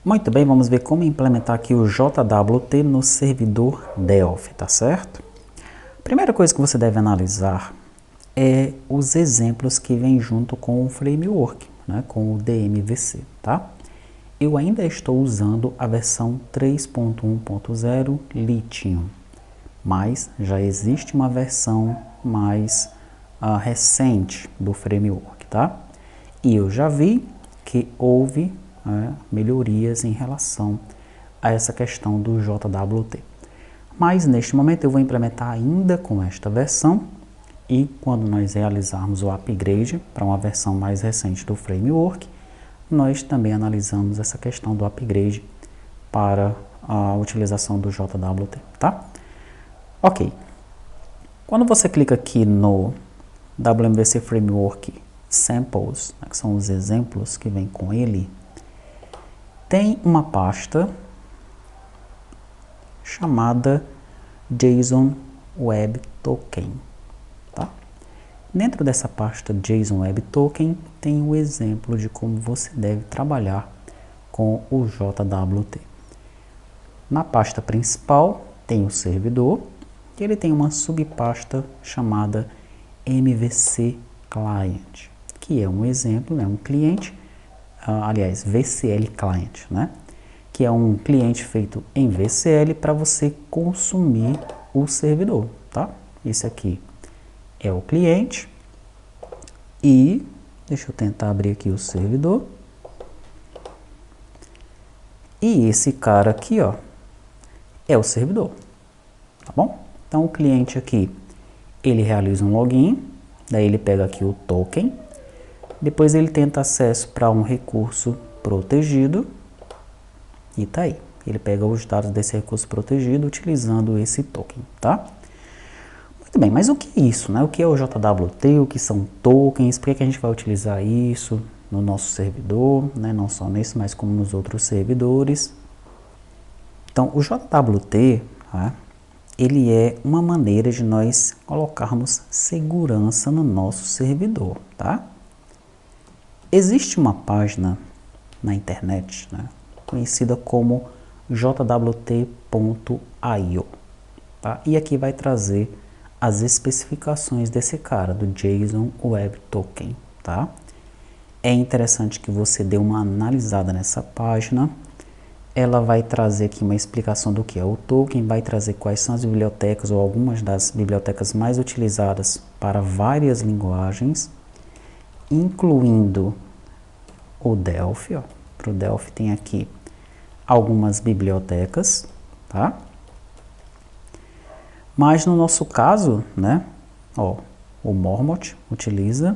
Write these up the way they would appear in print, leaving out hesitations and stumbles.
Muito bem, vamos ver como implementar aqui o JWT no servidor Delphi, tá certo? A primeira coisa que você deve analisar é os exemplos que vêm junto com o framework, né, com o DMVC, tá? Eu ainda estou usando a versão 3.1.0 Lithium, mas já existe uma versão mais recente do framework, tá? E eu já vi que houve melhorias em relação a essa questão do JWT. Mas neste momento eu vou implementar ainda com esta versão e quando nós realizarmos o upgrade para uma versão mais recente do framework, nós também analisamos essa questão do upgrade para a utilização do JWT, tá? Ok. Quando você clica aqui no WMVC Framework Samples, né, que são os exemplos que vêm com ele, tem uma pasta chamada JSON Web Token, tá? Dentro dessa pasta JSON Web Token tem o exemplo de como você deve trabalhar com o JWT. Na pasta principal tem o servidor e ele tem uma subpasta chamada MVC Client, que é um exemplo, né, um cliente, aliás, VCL Client, né, que é um cliente feito em VCL para você consumir o servidor, tá? Esse aqui é o cliente e, deixa eu tentar abrir aqui o servidor, e esse cara aqui, ó, é o servidor, tá bom? Então o cliente aqui, ele realiza um login, daí ele pega aqui o token, depois ele tenta acesso para um recurso protegido e tá aí. Ele pega os dados desse recurso protegido utilizando esse token, tá? Muito bem, mas o que é isso, né? O que é o JWT, o que são tokens, por que a gente vai utilizar isso no nosso servidor, né? Não só nesse, mas como nos outros servidores. Então, o JWT, tá? Ele é uma maneira de nós colocarmos segurança no nosso servidor, tá? Existe uma página na internet, né, conhecida como jwt.io, tá? E aqui vai trazer as especificações desse cara, do JSON Web Token, tá? É interessante que você dê uma analisada nessa página. Ela vai trazer aqui uma explicação do que é o token, vai trazer quais são as bibliotecas ou algumas das bibliotecas mais utilizadas para várias linguagens, incluindo o Delphi, ó. Para o Delphi tem aqui algumas bibliotecas, tá? Mas no nosso caso, né, ó, o Mormont utiliza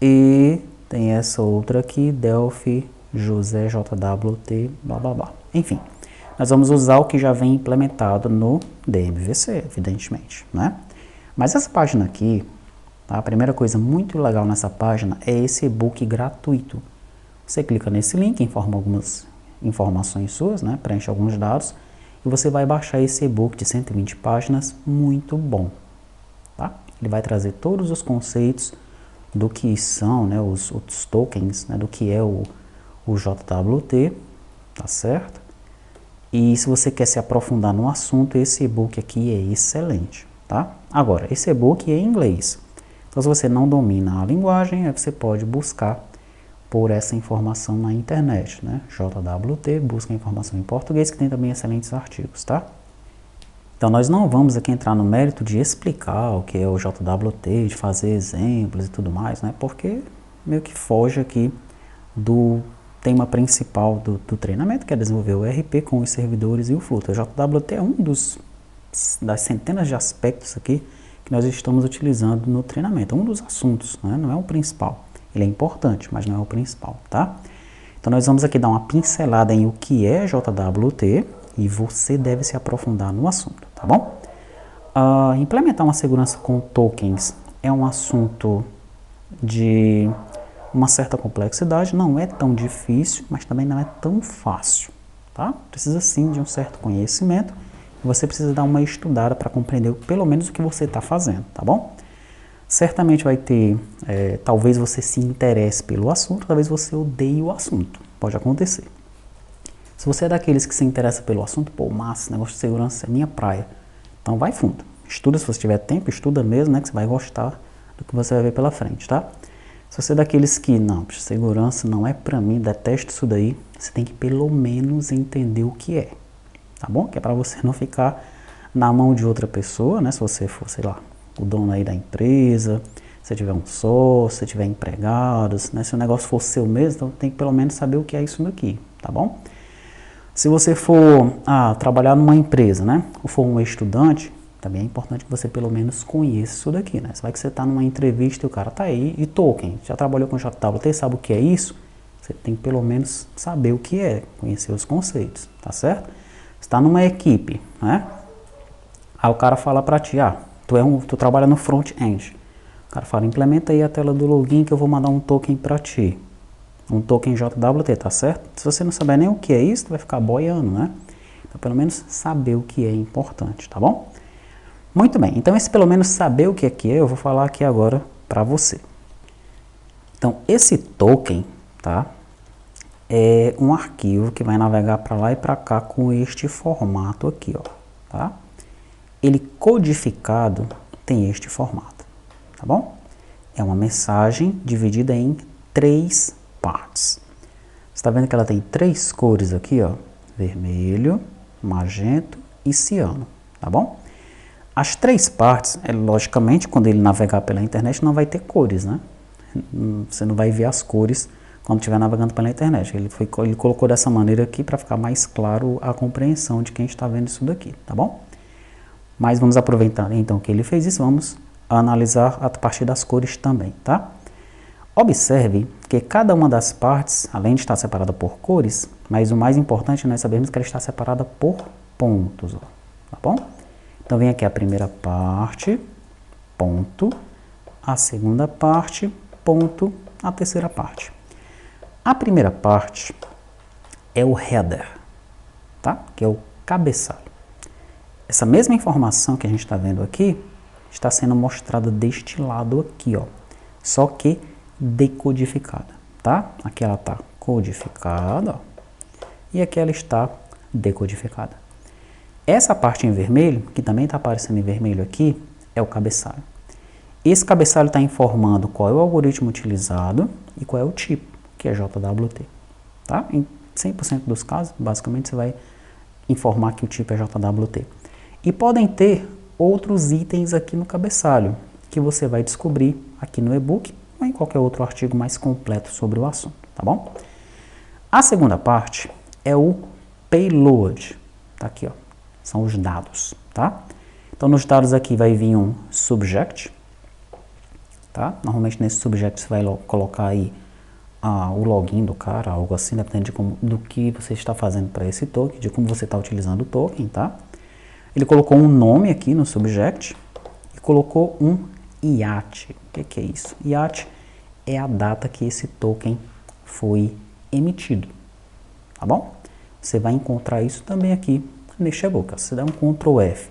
e tem essa outra aqui, Delphi José JWT, blá blá blá. Enfim, nós vamos usar o que já vem implementado no DMVC, evidentemente, né? Mas essa página aqui, tá? A primeira coisa muito legal nessa página é esse e-book gratuito. Você clica nesse link, informa algumas informações suas, né? Preenche alguns dados e você vai baixar esse e-book de 120 páginas, muito bom, tá? Ele vai trazer todos os conceitos do que são, né, os tokens, né, do que é o JWT, tá certo? E se você quer se aprofundar no assunto, esse e-book aqui é excelente, tá? Agora, esse e-book é em inglês. Então, se você não domina a linguagem, você pode buscar por essa informação na internet, né? JWT, busca informação em português, que tem também excelentes artigos, tá? Então, nós não vamos aqui entrar no mérito de explicar o que é o JWT, de fazer exemplos e tudo mais, né? Porque meio que foge aqui do tema principal do treinamento, que é desenvolver o ERP com os servidores e o Flutter. O JWT é um das centenas de aspectos aqui que nós estamos utilizando no treinamento. É um dos assuntos, né? Não é o principal. Ele é importante, mas não é o principal, tá? Então nós vamos aqui dar uma pincelada em o que é JWT e você deve se aprofundar no assunto, tá bom? Implementar uma segurança com tokens é um assunto de uma certa complexidade, não é tão difícil, mas também não é tão fácil, tá? Precisa sim de um certo conhecimento e você precisa dar uma estudada para compreender pelo menos o que você está fazendo, tá bom? Certamente vai ter, talvez você se interesse pelo assunto, talvez você odeie o assunto, pode acontecer. Se você é daqueles que se interessa pelo assunto, pô, massa, negócio de segurança é minha praia. Então vai fundo. Estuda se você tiver tempo, estuda mesmo, né? Que você vai gostar do que você vai ver pela frente, tá? Se você é daqueles que, não, segurança não é pra mim, detesto isso daí, você tem que pelo menos entender o que é, tá bom? Que é pra você não ficar na mão de outra pessoa, né? Se você for, sei lá, o dono aí da empresa, se tiver um sócio, se tiver empregados, né? Se o negócio for seu mesmo, então tem que pelo menos saber o que é isso daqui, tá bom? Se você for trabalhar numa empresa, né? Ou for um estudante, também é importante que você pelo menos conheça isso daqui, né? Vai que você está numa entrevista e o cara tá aí, e Tolkien, já trabalhou com JWT, sabe o que é isso? Você tem que pelo menos saber o que é, conhecer os conceitos, tá certo? Você está numa equipe, né? Aí o cara fala para ti, tu trabalha no front-end. O cara fala, implementa aí a tela do login que eu vou mandar um token para ti. Um token JWT, tá certo? Se você não saber nem o que é isso, tu vai ficar boiando, né? Então, pelo menos saber o que é importante, tá bom? Muito bem, então esse pelo menos saber o que é, eu vou falar aqui agora para você. Então, esse token, tá? É um arquivo que vai navegar para lá e para cá com este formato aqui, ó, tá? Ele codificado tem este formato, tá bom? É uma mensagem dividida em 3 partes. Você está vendo que ela tem 3 cores aqui, ó, vermelho, magento e ciano, tá bom? As 3 partes, logicamente, quando ele navegar pela internet, não vai ter cores, né? Você não vai ver as cores quando estiver navegando pela internet. Ele colocou dessa maneira aqui para ficar mais claro a compreensão de quem está vendo isso daqui, tá bom? Mas vamos aproveitar então que ele fez isso, vamos analisar a partir das cores também, tá? Observe que cada uma das partes, além de estar separada por cores, mas o mais importante nós sabemos que ela está separada por pontos, ó, tá bom? Então vem aqui a primeira parte, ponto, a segunda parte, ponto, a terceira parte. A primeira parte é o header, tá? Que é o cabeçalho. Essa mesma informação que a gente está vendo aqui está sendo mostrada deste lado aqui, ó, só que decodificada, tá? Aqui ela está codificada, ó, e aqui ela está decodificada. Essa parte em vermelho, que também está aparecendo em vermelho aqui, é o cabeçalho. Esse cabeçalho está informando qual é o algoritmo utilizado e qual é o tipo, que é JWT. Tá? Em 100% dos casos, basicamente você vai informar que o tipo é JWT. E podem ter outros itens aqui no cabeçalho, que você vai descobrir aqui no e-book ou em qualquer outro artigo mais completo sobre o assunto, tá bom? A segunda parte é o payload. Tá aqui, ó. São os dados, tá? Então, nos dados aqui vai vir um subject, tá? Normalmente nesse subject você vai colocar aí o login do cara, algo assim, dependendo do que você está fazendo para esse token, de como você está utilizando o token, tá? Ele colocou um nome aqui no subject e colocou um IAT. O que é isso? IAT é a data que esse token foi emitido, tá bom? Você vai encontrar isso também aqui neste e-book. Se você der um Ctrl F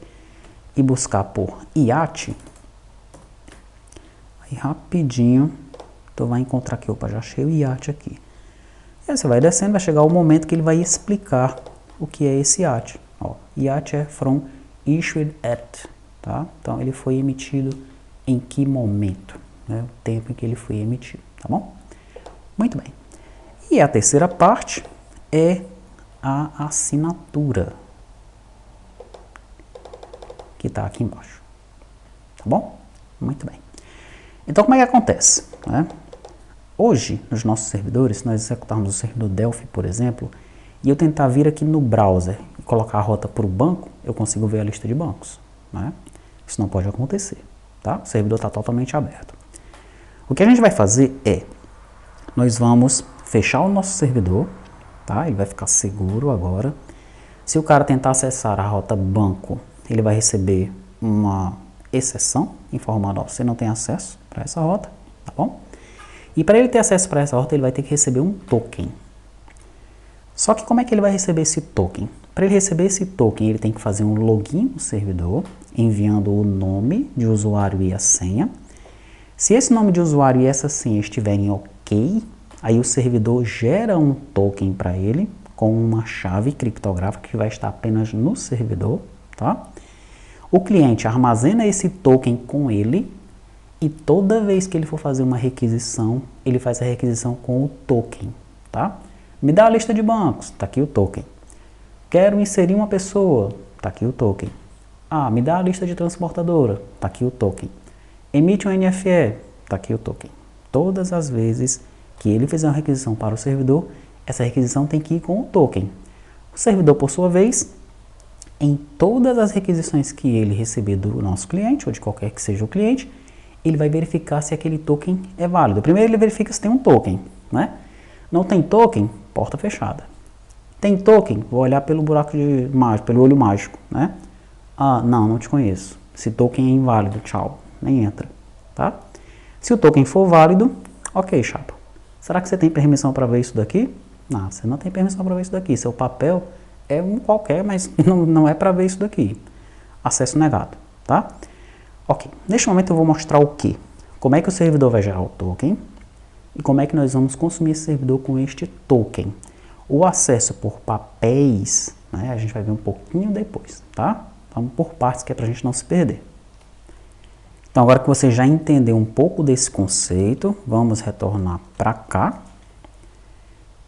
e buscar por IAT, aí rapidinho tu vai encontrar aqui, opa, já achei o IAT aqui. E aí você vai descendo, vai chegar o momento que ele vai explicar o que é esse IAT. Ó, IAT é from issued at, tá? Então ele foi emitido em que momento, né? O tempo em que ele foi emitido, tá bom? Muito bem. E a terceira parte é a assinatura, que está aqui embaixo, tá bom? Muito bem. Então, como é que acontece, né? Hoje, nos nossos servidores, se nós executarmos o servidor Delphi, por exemplo, e eu tentar vir aqui no browser e colocar a rota para o banco, eu consigo ver a lista de bancos, né? Isso não pode acontecer, tá? O servidor está totalmente aberto. O que a gente vai fazer é, nós vamos fechar o nosso servidor, tá? Ele vai ficar seguro agora. Se o cara tentar acessar a rota banco, ele vai receber uma exceção informando, ó, você não tem acesso para essa rota, tá bom? E para ele ter acesso para essa rota, ele vai ter que receber um token. Só que como é que ele vai receber esse token? Para ele receber esse token, ele tem que fazer um login no servidor, enviando o nome de usuário e a senha. Se esse nome de usuário e essa senha estiverem ok, aí o servidor gera um token para ele com uma chave criptográfica que vai estar apenas no servidor, tá? O cliente armazena esse token com ele e toda vez que ele for fazer uma requisição, ele faz a requisição com o token, tá? Me dá a lista de bancos, tá aqui o token. Quero inserir uma pessoa, tá aqui o token. Ah, me dá a lista de transportadora, tá aqui o token. Emite um NFE, tá aqui o token. Todas as vezes que ele fizer uma requisição para o servidor, essa requisição tem que ir com o token. O servidor, por sua vez, em todas as requisições que ele receber do nosso cliente, ou de qualquer que seja o cliente, ele vai verificar se aquele token é válido. Primeiro ele verifica se tem um token, né? Não tem token, porta fechada. Tem token, vou olhar pelo buraco de mágico, pelo olho mágico, né? Ah, não te conheço. Esse token é inválido, tchau, nem entra, tá? Se o token for válido, ok, chapa. Será que você tem permissão para ver isso daqui? Não, você não tem permissão para ver isso daqui. Seu papel é um qualquer, mas não é para ver isso daqui. Acesso negado, tá? Ok, neste momento eu vou mostrar o quê? Como é que o servidor vai gerar o token e como é que nós vamos consumir esse servidor com este token. O acesso por papéis, né, a gente vai ver um pouquinho depois, tá? Vamos por partes que é para a gente não se perder. Então agora que você já entendeu um pouco desse conceito, vamos retornar para cá.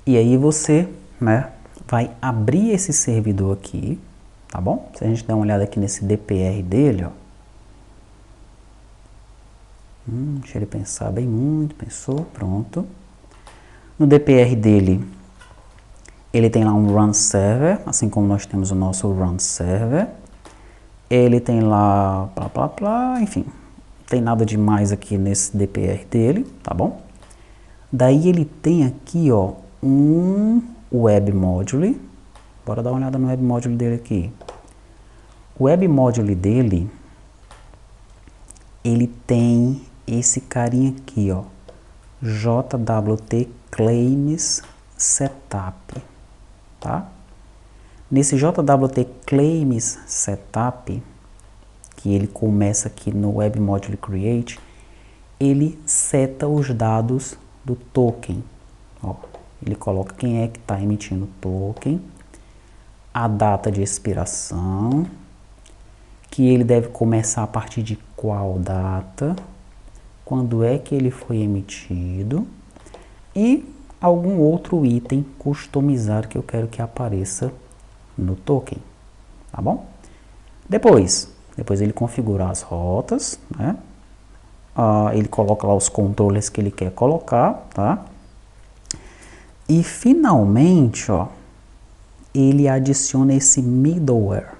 E aí você, né, vai abrir esse servidor aqui, tá bom? Se a gente der uma olhada aqui nesse DPR dele, ó. Deixa ele pensar bem muito, pensou, pronto. No DPR dele, ele tem lá um run server, assim como nós temos o nosso run server. Ele tem lá, enfim, não tem nada demais aqui nesse DPR dele, tá bom? Daí ele tem aqui, ó, um web module. Bora dar uma olhada no web module dele aqui. O web module dele, ele tem esse carinha aqui, ó, JWT Claims Setup, tá? Nesse JWT Claims Setup, que ele começa aqui no Web Module Create, ele seta os dados do token. Ó, ele coloca quem é que está emitindo o token, a data de expiração, que ele deve começar a partir de qual data, quando é que ele foi emitido e algum outro item customizado que eu quero que apareça no token, tá bom? Depois ele configura as rotas, né? Ele coloca lá os controles que ele quer colocar, tá? E finalmente, ó, ele adiciona esse middleware.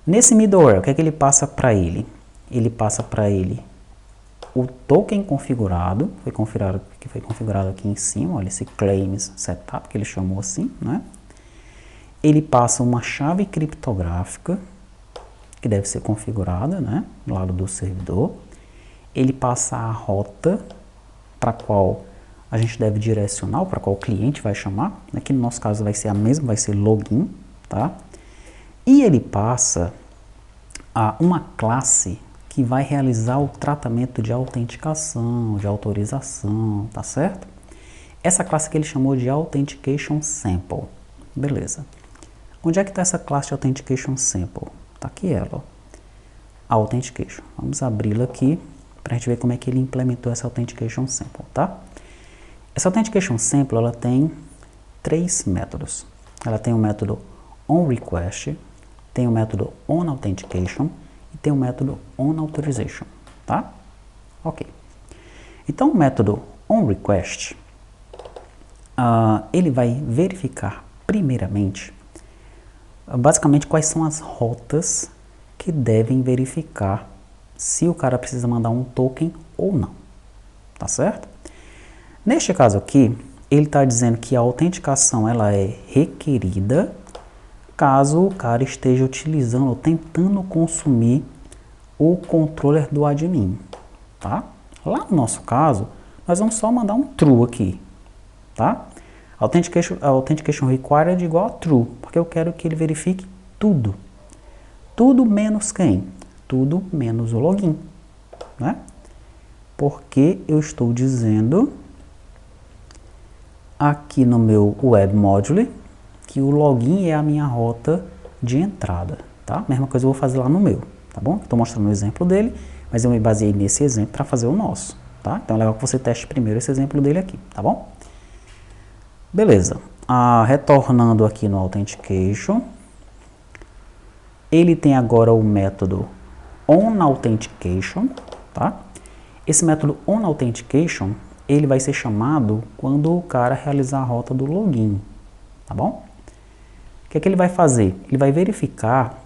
Nesse middleware, o que é que ele passa para ele? Ele passa para ele o token configurado, que foi configurado aqui em cima, olha esse claims setup que ele chamou assim, né? Ele passa uma chave criptográfica que deve ser configurada, né, do lado do servidor. Ele passa a rota para qual a gente deve direcionar, para qual o cliente vai chamar. Aqui no nosso caso vai ser a mesma, vai ser login, tá? E ele passa a uma classe que vai realizar o tratamento de autenticação, de autorização, tá certo? Essa classe que ele chamou de Authentication Sample. Beleza. Onde é que está essa classe de Authentication Sample? Está aqui ela, ó. Authentication. Vamos abri-la aqui para a gente ver como é que ele implementou essa Authentication Sample, tá? Essa Authentication Sample, ela tem 3 métodos. Ela tem o método onRequest, tem o método onAuthentication e tem o método onAutorization, tá? Ok. Então, o método onRequest, ele vai verificar primeiramente, basicamente, quais são as rotas que devem verificar se o cara precisa mandar um token ou não, tá certo? Neste caso aqui, ele está dizendo que a autenticação ela é requerida caso o cara esteja utilizando ou tentando consumir o controller do admin, tá? Lá no nosso caso, nós vamos só mandar um true aqui, tá? Authentication required é igual a true, porque eu quero que ele verifique tudo. Tudo menos quem? Tudo menos o login, né? Porque eu estou dizendo aqui no meu Web Module, que o login é a minha rota de entrada, tá? Mesma coisa eu vou fazer lá no meu, tá bom? Estou mostrando o exemplo dele, mas eu me baseei nesse exemplo para fazer o nosso, tá? Então é legal que você teste primeiro esse exemplo dele aqui, tá bom? Beleza. Retornando aqui no Authentication, ele tem agora o método OnAuthentication, tá? Esse método OnAuthentication, ele vai ser chamado quando o cara realizar a rota do login, tá bom? O que é que ele vai fazer? Ele vai verificar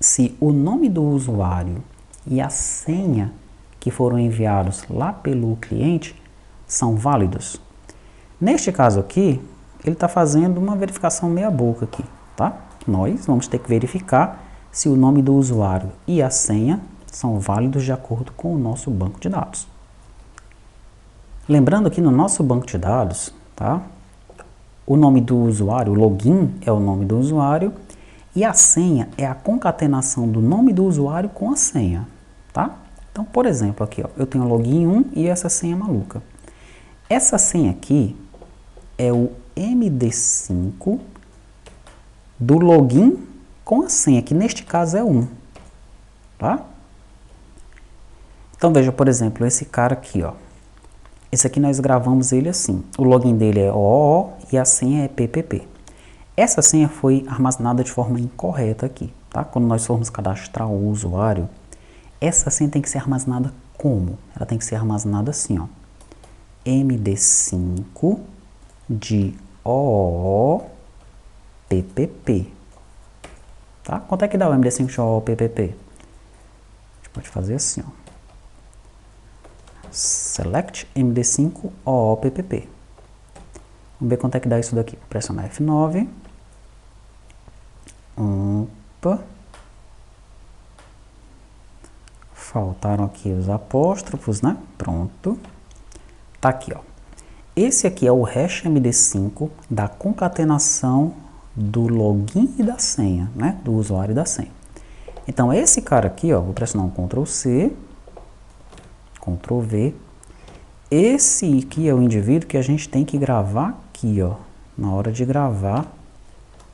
se o nome do usuário e a senha que foram enviados lá pelo cliente são válidos. Neste caso aqui, ele está fazendo uma verificação meia boca aqui, tá? Nós vamos ter que verificar se o nome do usuário e a senha são válidos de acordo com o nosso banco de dados. Lembrando que no nosso banco de dados, tá? O nome do usuário, o login é o nome do usuário e a senha é a concatenação do nome do usuário com a senha, tá? Então, por exemplo, aqui, ó, eu tenho o login 1 e essa senha maluca. Essa senha aqui é o MD5 do login com a senha, que neste caso é 1, tá? Então, veja, por exemplo, esse cara aqui, ó. Esse aqui nós gravamos ele assim. O login dele é OOO e a senha é PPP. Essa senha foi armazenada de forma incorreta aqui, tá? Quando nós formos cadastrar o usuário, essa senha tem que ser armazenada como? Ela tem que ser armazenada assim, ó. MD5 de OOO PPP. Tá? Quanto é que dá o MD5 de OOO PPP? A gente pode fazer assim, ó. Select MD5 OOO PPP. Vamos ver quanto é que dá isso daqui. Vou pressionar F9. Opa. Faltaram aqui os apóstrofos, né? Pronto. Tá aqui, ó. Esse aqui é o hash MD5 da concatenação do login e da senha, né? Do usuário e da senha. Então, esse cara aqui, ó, vou pressionar um Ctrl C, Ctrl V. Esse aqui é o indivíduo que a gente tem que gravar aqui, ó, na hora de gravar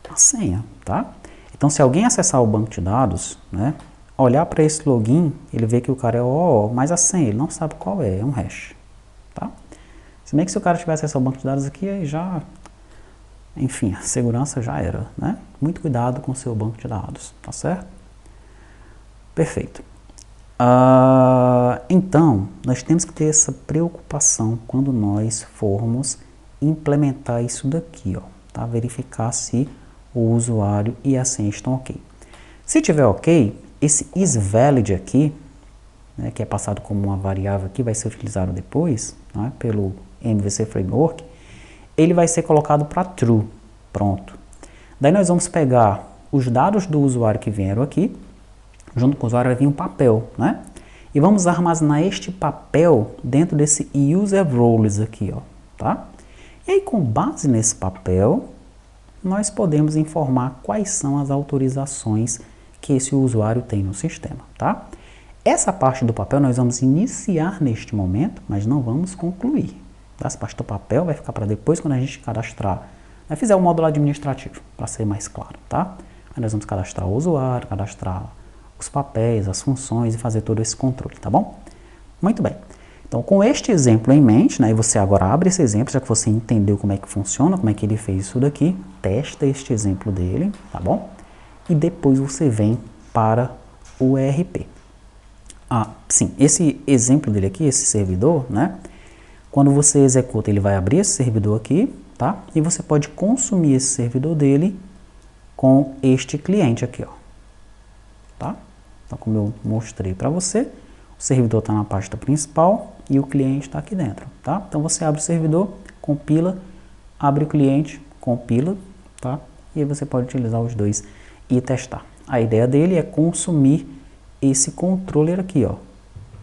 a senha, tá? Então, se alguém acessar o banco de dados, né, olhar para esse login, ele vê que o cara é OOO, mas a senha ele não sabe qual é um hash, tá? Se bem que se o cara tiver acesso ao banco de dados aqui, aí já, enfim, a segurança já era, né? Muito cuidado com o seu banco de dados, tá certo? Perfeito. Então, nós temos que ter essa preocupação quando nós formos implementar isso daqui, ó, tá? Verificar se o usuário e a senha estão ok. Se tiver ok, esse isValid aqui, né, que é passado como uma variável aqui, vai ser utilizado depois, né, pelo MVC Framework, ele vai ser colocado para true, pronto. Daí nós vamos pegar os dados do usuário que vieram aqui, junto com o usuário vai vir um papel, né? E vamos armazenar este papel dentro desse user roles aqui, ó, tá? E aí, com base nesse papel, nós podemos informar quais são as autorizações que esse usuário tem no sistema, tá? Essa parte do papel nós vamos iniciar neste momento, mas não vamos concluir. Essa parte do papel vai ficar para depois, quando a gente cadastrar, fizer o módulo administrativo, para ser mais claro, tá? Aí nós vamos cadastrar o usuário, cadastrar os papéis, as funções e fazer todo esse controle, tá bom? Muito bem. Então, com este exemplo em mente, né, e você agora abre esse exemplo, já que você entendeu como é que funciona, como é que ele fez isso daqui, testa este exemplo dele, tá bom? E depois você vem para o ERP. Sim, esse exemplo dele aqui, esse servidor, né? Quando você executa, ele vai abrir esse servidor aqui, tá? E você pode consumir esse servidor dele com este cliente aqui, ó. Tá? Então, como eu mostrei para você, o servidor está na pasta principal e o cliente está aqui dentro, tá? Então, você abre o servidor, compila, abre o cliente, compila, tá? E aí você pode utilizar os dois e testar. A ideia dele é consumir esse controller aqui, ó,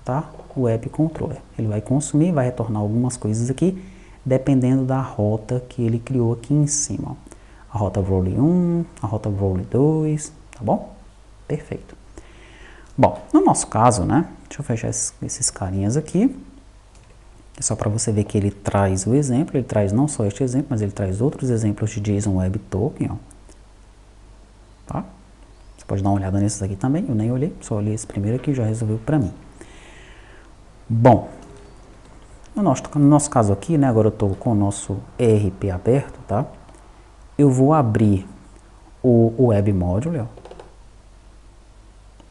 tá? O App Controller. Ele vai consumir, vai retornar algumas coisas aqui, dependendo da rota que ele criou aqui em cima, ó. A rota Role 1, a rota Role 2, tá bom? Perfeito. Bom, no nosso caso, né, deixa eu fechar esses carinhas aqui. É só para você ver que ele traz o exemplo, ele traz não só este exemplo, mas ele traz outros exemplos de JSON Web Token, ó. Tá? Você pode dar uma olhada nesses aqui também, eu nem olhei, só olhei esse primeiro aqui e já resolveu para mim. Bom, no nosso caso aqui, né, agora eu estou com o nosso ERP aberto, tá? Eu vou abrir o Web Module,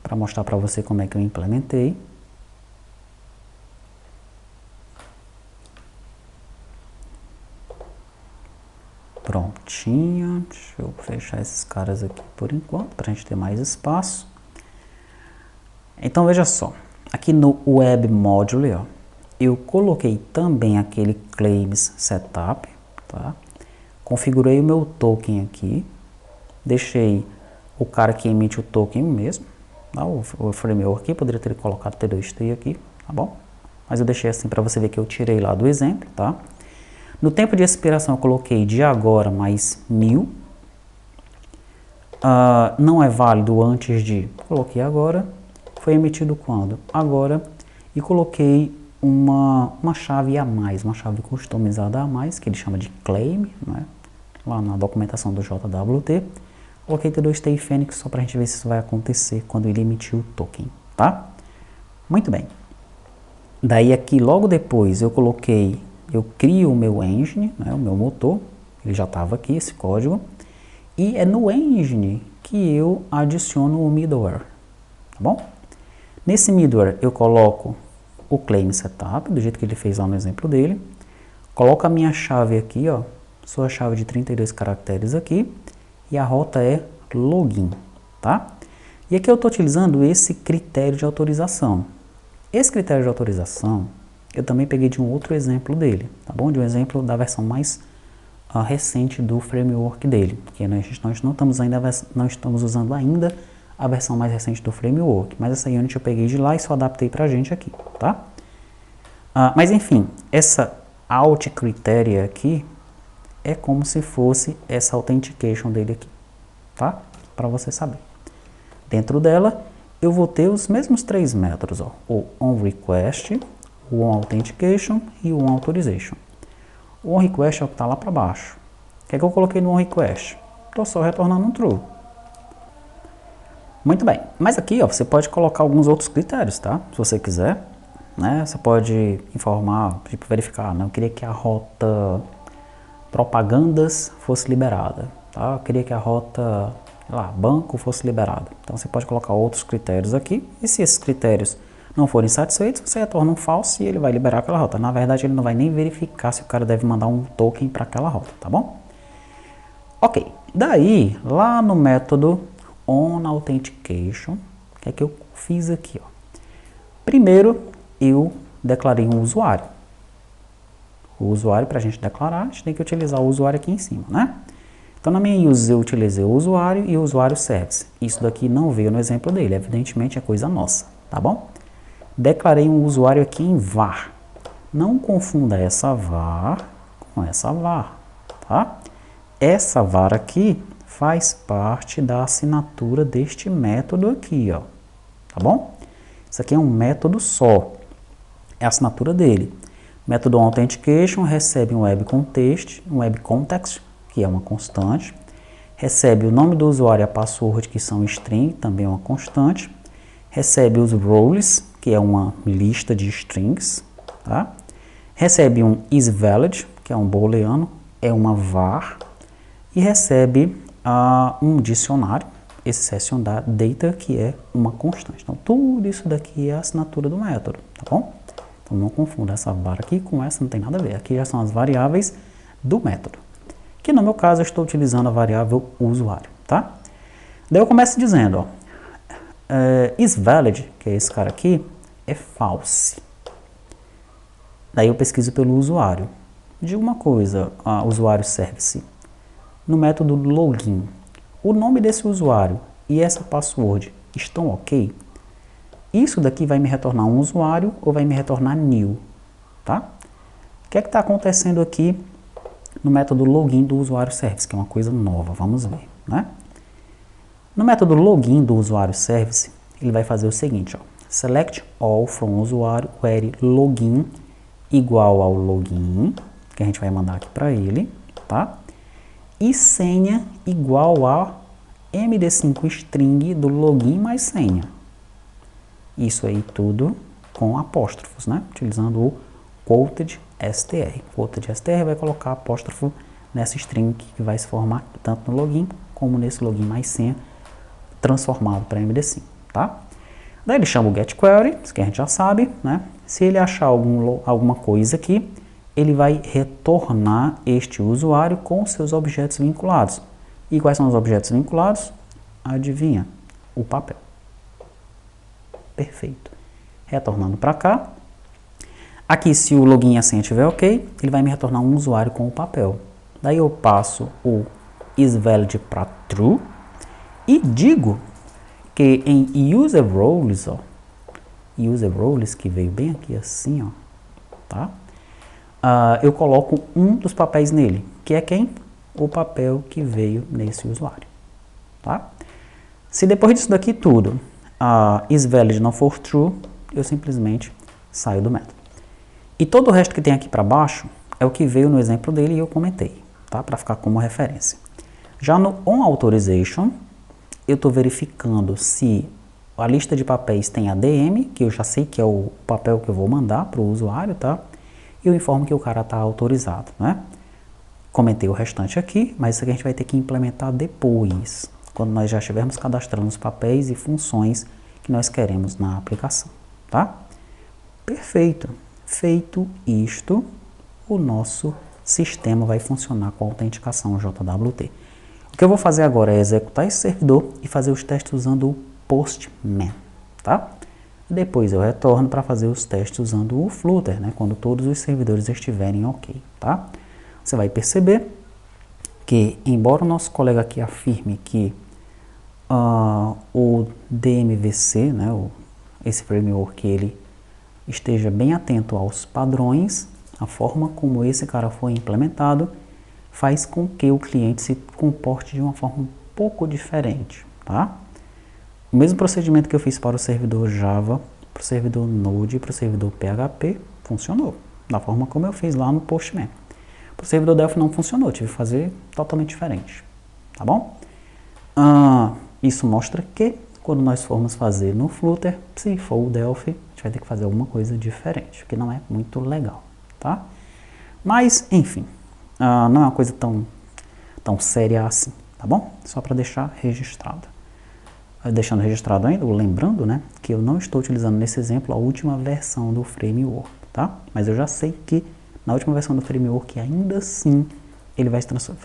para mostrar para você como é que eu implementei. Prontinho, deixa eu fechar esses caras aqui por enquanto, para a gente ter mais espaço. Então veja só, aqui no Web Module, ó, eu coloquei também aquele Claims Setup, tá? Configurei o meu token aqui, deixei o cara que emite o token mesmo, tá? O framework aqui, poderia ter colocado T2T aqui, tá bom? Mas eu deixei assim para você ver que eu tirei lá do exemplo, tá? No tempo de expiração eu coloquei de agora mais 1000. Não é válido antes de, coloquei agora. Foi emitido quando? Agora. E coloquei uma chave a mais, uma chave customizada a mais, que ele chama de claim, né? Lá na documentação do JWT. Coloquei T2T e Fênix só para a gente ver se isso vai acontecer quando ele emitir o token, tá? Muito bem. Daí aqui logo depois eu crio o meu engine, né, o meu motor, ele já estava aqui, esse código, e é no engine que eu adiciono o middleware, tá bom? Nesse middleware eu coloco o claim setup, do jeito que ele fez lá no exemplo dele, coloco a minha chave aqui, ó, sua chave de 32 caracteres aqui, e a rota é login, tá? E aqui eu estou utilizando esse critério de autorização. Esse critério de autorização eu também peguei de um outro exemplo dele, tá bom? De um exemplo da versão mais recente do framework dele, porque nós não estamos usando ainda a versão mais recente do framework, mas essa unit eu peguei de lá e só adaptei pra gente aqui, tá? Mas enfim, essa out criteria aqui é como se fosse essa authentication dele aqui, tá? Para você saber. Dentro dela eu vou ter os mesmos três métodos, ó, o onRequest, o onAuthentication e o onAutorization. O onRequest é o que está lá para baixo. O que é que eu coloquei no onRequest? Estou só retornando um true. Muito bem, mas aqui ó, você pode colocar alguns outros critérios, tá? Se você quiser, né? Você pode informar, tipo, verificar, né? Eu queria que a rota propagandas fosse liberada, tá? Eu queria que a rota, sei lá, banco fosse liberada. Então você pode colocar outros critérios aqui, e se esses critérios não forem satisfeitos, você retorna um false e ele vai liberar aquela rota. Na verdade, ele não vai nem verificar se o cara deve mandar um token para aquela rota, tá bom? Ok, daí, lá no método onAuthentication, o que é que eu fiz aqui, ó? Primeiro, eu declarei um usuário. O usuário, para a gente declarar, a gente tem que utilizar o usuário aqui em cima, né? Então, na minha use, eu utilizei o usuário e o usuário service. Isso daqui não veio no exemplo dele, evidentemente é coisa nossa, tá bom? Declarei um usuário aqui em var. Não confunda essa var com essa var, tá? Essa var aqui faz parte da assinatura deste método aqui, ó, tá bom? Isso aqui é um método só, é a assinatura dele. Método authentication recebe um web context, que é uma constante, recebe o nome do usuário e a password, que são string, também é uma constante, recebe os roles, que é uma lista de strings, tá? Recebe um isValid, que é um booleano, é uma var, e recebe um dicionário, esse session data, que é uma constante. Então, tudo isso daqui é a assinatura do método, tá bom? Então, não confunda essa var aqui com essa, não tem nada a ver. Aqui já são as variáveis do método. Que no meu caso, eu estou utilizando a variável usuário, tá? Daí eu começo dizendo, ó, isValid, que é esse cara aqui, é false. Daí eu pesquiso pelo usuário. Digo uma coisa, usuário service. No método login, o nome desse usuário e essa password estão ok? Isso daqui vai me retornar um usuário ou vai me retornar new, tá? O que é que está acontecendo aqui no método login do usuário service, que é uma coisa nova, vamos ver, né? No método login do usuário service, ele vai fazer o seguinte, ó, select all from usuário query login igual ao login, que a gente vai mandar aqui para ele, tá? E senha igual a md5 string do login mais senha. Isso aí tudo com apóstrofos, né? Utilizando o quoted str. Quoted str vai colocar apóstrofo nessa string que vai se formar tanto no login como nesse login mais senha transformado para md5, tá? Daí ele chama o getQuery, isso que a gente já sabe, né? Se ele achar alguma coisa aqui, ele vai retornar este usuário com seus objetos vinculados. E quais são os objetos vinculados? Adivinha? O papel. Perfeito. Retornando para cá. Aqui, se o login e a senha estiver ok, ele vai me retornar um usuário com o papel. Daí eu passo o isValid para true e digo que em userRoles, ó, userRoles que veio bem aqui assim, ó, tá? Eu coloco um dos papéis nele, que é quem? O papel que veio nesse usuário, tá? Se depois disso daqui tudo, isValid não for true, eu simplesmente saio do método. E todo o resto que tem aqui para baixo é o que veio no exemplo dele e eu comentei, tá? Para ficar como referência. Já no onAuthOrization, eu estou verificando se a lista de papéis tem ADM, que eu já sei que é o papel que eu vou mandar para o usuário, tá? E eu informo que o cara está autorizado, né? Comentei o restante aqui, mas isso aqui a gente vai ter que implementar depois, quando nós já estivermos cadastrando os papéis e funções que nós queremos na aplicação, tá? Perfeito. Feito isto, o nosso sistema vai funcionar com a autenticação JWT. O que eu vou fazer agora é executar esse servidor e fazer os testes usando o Postman, tá? Depois eu retorno para fazer os testes usando o Flutter, né? Quando todos os servidores estiverem ok, tá? Você vai perceber que, embora o nosso colega aqui afirme que o DMVC, né, esse framework, ele esteja bem atento aos padrões, a forma como esse cara foi implementado faz com que o cliente se comporte de uma forma um pouco diferente, tá? O mesmo procedimento que eu fiz para o servidor Java, para o servidor Node e para o servidor PHP, funcionou, da forma como eu fiz lá no Postman. Para o servidor Delphi não funcionou, tive que fazer totalmente diferente, tá bom? Isso mostra que, quando nós formos fazer no Flutter, se for o Delphi, a gente vai ter que fazer alguma coisa diferente, que não é muito legal, tá? Mas, enfim, não é uma coisa tão séria assim, tá bom? Só para deixar registrado. Deixando registrado ainda, lembrando, né, que eu não estou utilizando nesse exemplo a última versão do framework, tá? Mas eu já sei que na última versão do framework, ainda assim, ele vai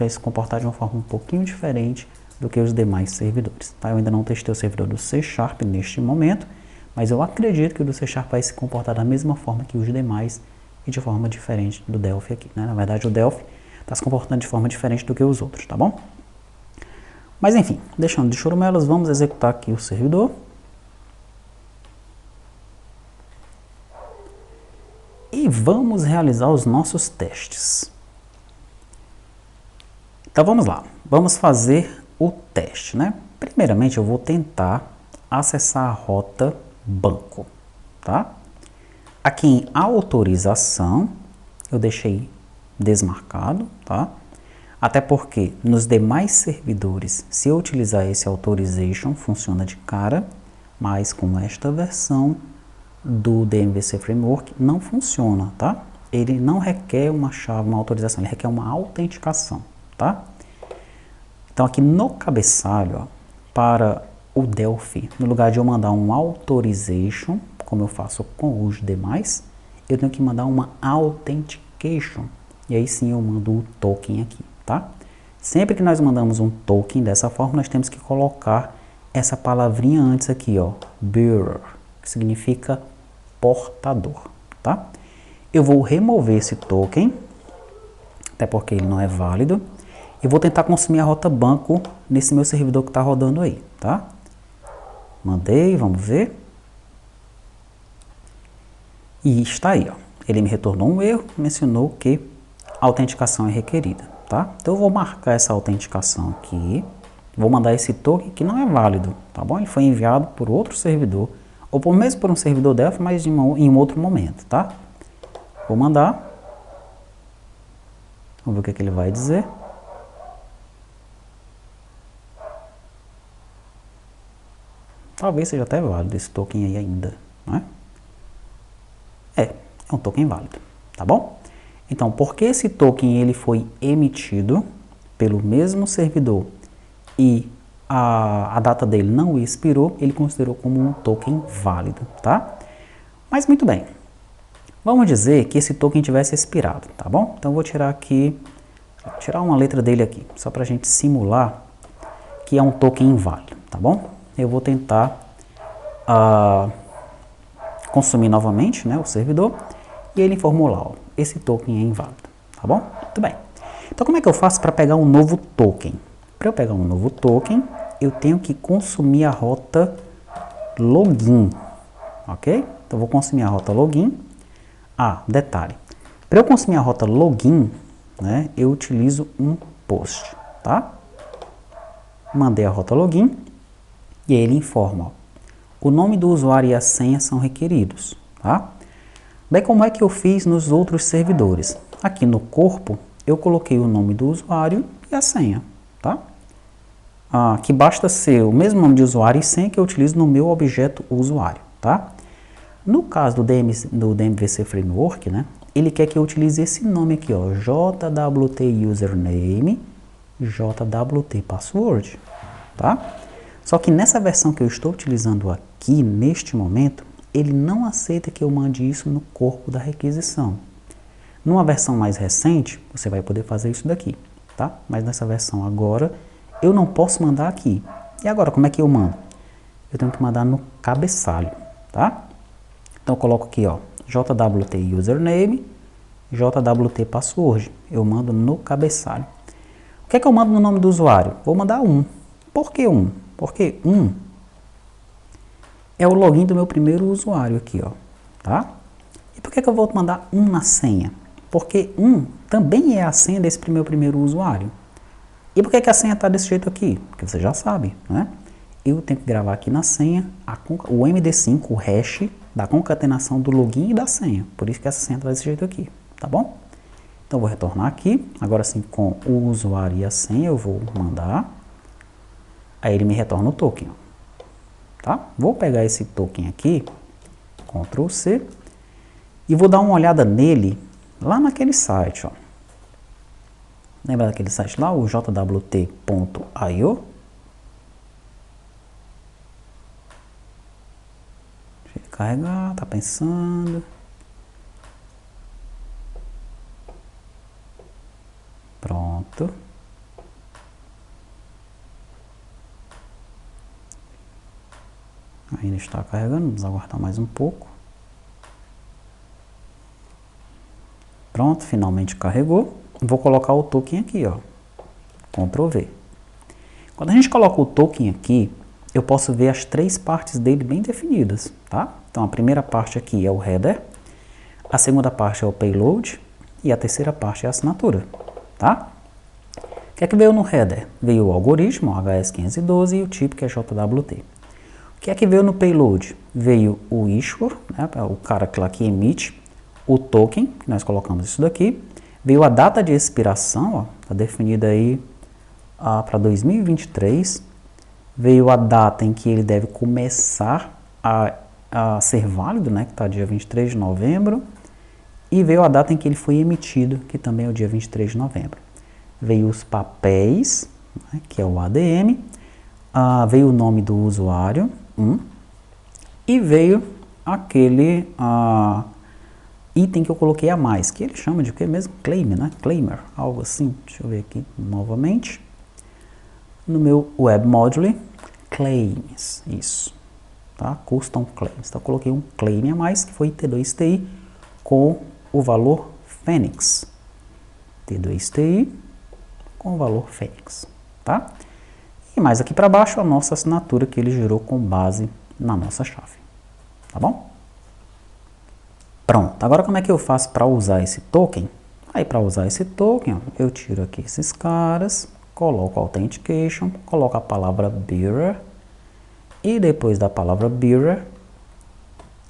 se comportar de uma forma um pouquinho diferente do que os demais servidores, tá? Eu ainda não testei o servidor do C# neste momento, mas eu acredito que o do C# vai se comportar da mesma forma que os demais e de forma diferente do Delphi aqui, né? Na verdade, o Delphi está se comportando de forma diferente do que os outros, tá bom? Mas enfim, deixando de churumelas, vamos executar aqui o servidor. E vamos realizar os nossos testes. Então vamos lá, vamos fazer o teste, né? Primeiramente eu vou tentar acessar a rota banco, tá? Aqui em autorização eu deixei desmarcado, tá? Até porque nos demais servidores, se eu utilizar esse authorization, funciona de cara, mas com esta versão do DMVC Framework não funciona, tá? Ele não requer uma chave, uma autorização, ele requer uma autenticação, tá? Então aqui no cabeçalho, ó, para o Delphi, no lugar de eu mandar um authorization, como eu faço com os demais, eu tenho que mandar uma authentication. E aí sim eu mando o token aqui, tá? Sempre que nós mandamos um token dessa forma, nós temos que colocar essa palavrinha antes aqui, ó, bearer, que significa portador, tá? Eu vou remover esse token, até porque ele não é válido, e vou tentar consumir a rota banco nesse meu servidor que está rodando aí, tá? Mandei, vamos ver. E está aí, ó. Ele me retornou um erro, mencionou que a autenticação é requerida, tá? Então eu vou marcar essa autenticação aqui, vou mandar esse token que não é válido, tá bom? Ele foi enviado por outro servidor, ou mesmo por um servidor Delphi, mas em um outro momento, tá? Vou mandar. Vamos ver o que, é que ele vai dizer. Talvez seja até válido esse token aí ainda, não é? É um token válido, tá bom? Então, porque esse token ele foi emitido pelo mesmo servidor e a data dele não expirou, ele considerou como um token válido, tá? Mas muito bem, vamos dizer que esse token tivesse expirado, tá bom? Então, eu vou tirar aqui, tirar uma letra dele aqui, só para a gente simular que é um token inválido, tá bom? Eu vou tentar consumir novamente, né, o servidor, e ele informou lá, ó, esse token é inválido, tá bom? Muito bem. Então, como é que eu faço para pegar um novo token? Para eu pegar um novo token, eu tenho que consumir a rota login, ok? Então, eu vou consumir a rota login. Ah, detalhe, para eu consumir a rota login, né, eu utilizo um post, tá? Mandei a rota login e aí ele informa, ó, o nome do usuário e a senha são requeridos, tá? Bem, como é que eu fiz nos outros servidores? Aqui no corpo, eu coloquei o nome do usuário e a senha, tá? Que basta ser o mesmo nome de usuário e senha que eu utilizo no meu objeto usuário, tá? No caso do DMVC Framework, né, ele quer que eu utilize esse nome aqui, ó, JWT Username, JWT Password, tá? Só que nessa versão que eu estou utilizando aqui, neste momento, ele não aceita que eu mande isso no corpo da requisição. Numa versão mais recente, você vai poder fazer isso daqui, tá? Mas nessa versão agora, eu não posso mandar aqui. E agora, como é que eu mando? Eu tenho que mandar no cabeçalho, tá? Então, eu coloco aqui, ó, JWT Username, JWT Password. Eu mando no cabeçalho. O que é que eu mando no nome do usuário? Vou mandar 1. Por que 1? Porque 1 é o login do meu primeiro usuário aqui, ó, tá? E por que eu vou mandar 1 na senha? Porque 1 também é a senha desse meu primeiro usuário. E por que a senha está desse jeito aqui? Porque você já sabe, né? Eu tenho que gravar aqui na senha o MD5, o hash da concatenação do login e da senha. Por isso que essa senha está desse jeito aqui, tá bom? Então, eu vou retornar aqui. Agora sim, com o usuário e a senha, eu vou mandar. Aí ele me retorna o token, ó. Tá? Vou pegar esse token aqui, Ctrl C, e vou dar uma olhada nele lá naquele site, ó. Lembra daquele site lá, o jwt.io? Deixa ele carregar, tá pensando. Pronto. Ainda está carregando, vamos aguardar mais um pouco. Pronto, finalmente carregou. Vou colocar o token aqui, ó. Ctrl V. Quando a gente coloca o token aqui, eu posso ver as 3 partes dele bem definidas, tá? Então, a primeira parte aqui é o header, a segunda parte é o payload e a terceira parte é a assinatura, tá? O que é que veio no header? Veio o algoritmo, o HS512, e o tipo, que é JWT. O que é que veio no payload? Veio o issuer, né, o cara lá que emite o token, que nós colocamos isso daqui. Veio a data de expiração, está definida aí para 2023. Veio a data em que ele deve começar a ser válido, né, que está dia 23 de novembro. E veio a data em que ele foi emitido, que também é o dia 23 de novembro. Veio os papéis, né, que é o ADM. Veio o nome do usuário, e veio aquele item que eu coloquei a mais, que ele chama de o que mesmo? Claim, né? Claimer, algo assim. Deixa eu ver aqui novamente. No meu Web Module, Claims, isso. Tá? Custom Claims. Então, eu coloquei um claim a mais, que foi T2TI, com o valor Fênix. T2TI com o valor Fênix, tá? E mais aqui para baixo a nossa assinatura que ele gerou com base na nossa chave, tá bom? Pronto, agora como é que eu faço para usar esse token? Aí para usar esse token, ó, eu tiro aqui esses caras, coloco Authentication, coloco a palavra Bearer, e depois da palavra Bearer,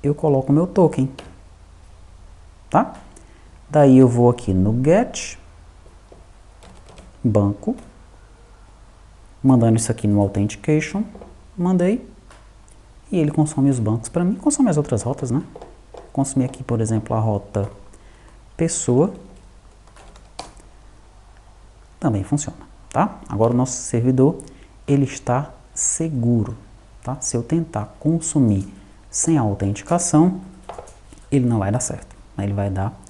eu coloco o meu token, tá? Daí eu vou aqui no get, banco, mandando isso aqui no authentication, mandei, e ele consome os bancos para mim, consome as outras rotas, né? Consumir aqui, por exemplo, a rota pessoa, também funciona, tá? Agora o nosso servidor, ele está seguro, tá? Se eu tentar consumir sem a autenticação, ele não vai dar certo, né? Ele vai dar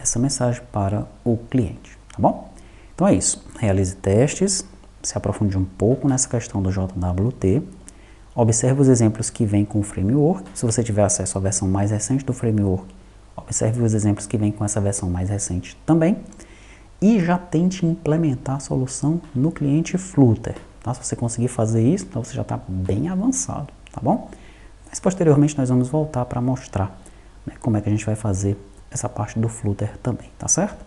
essa mensagem para o cliente, tá bom? Então é isso, realize testes, se aprofunde um pouco nessa questão do JWT, observe os exemplos que vêm com o framework, se você tiver acesso à versão mais recente do framework, observe os exemplos que vêm com essa versão mais recente também, e já tente implementar a solução no cliente Flutter, tá? Se você conseguir fazer isso, então você já está bem avançado, tá bom? Mas posteriormente nós vamos voltar para mostrar, né, como é que a gente vai fazer essa parte do Flutter também, tá certo?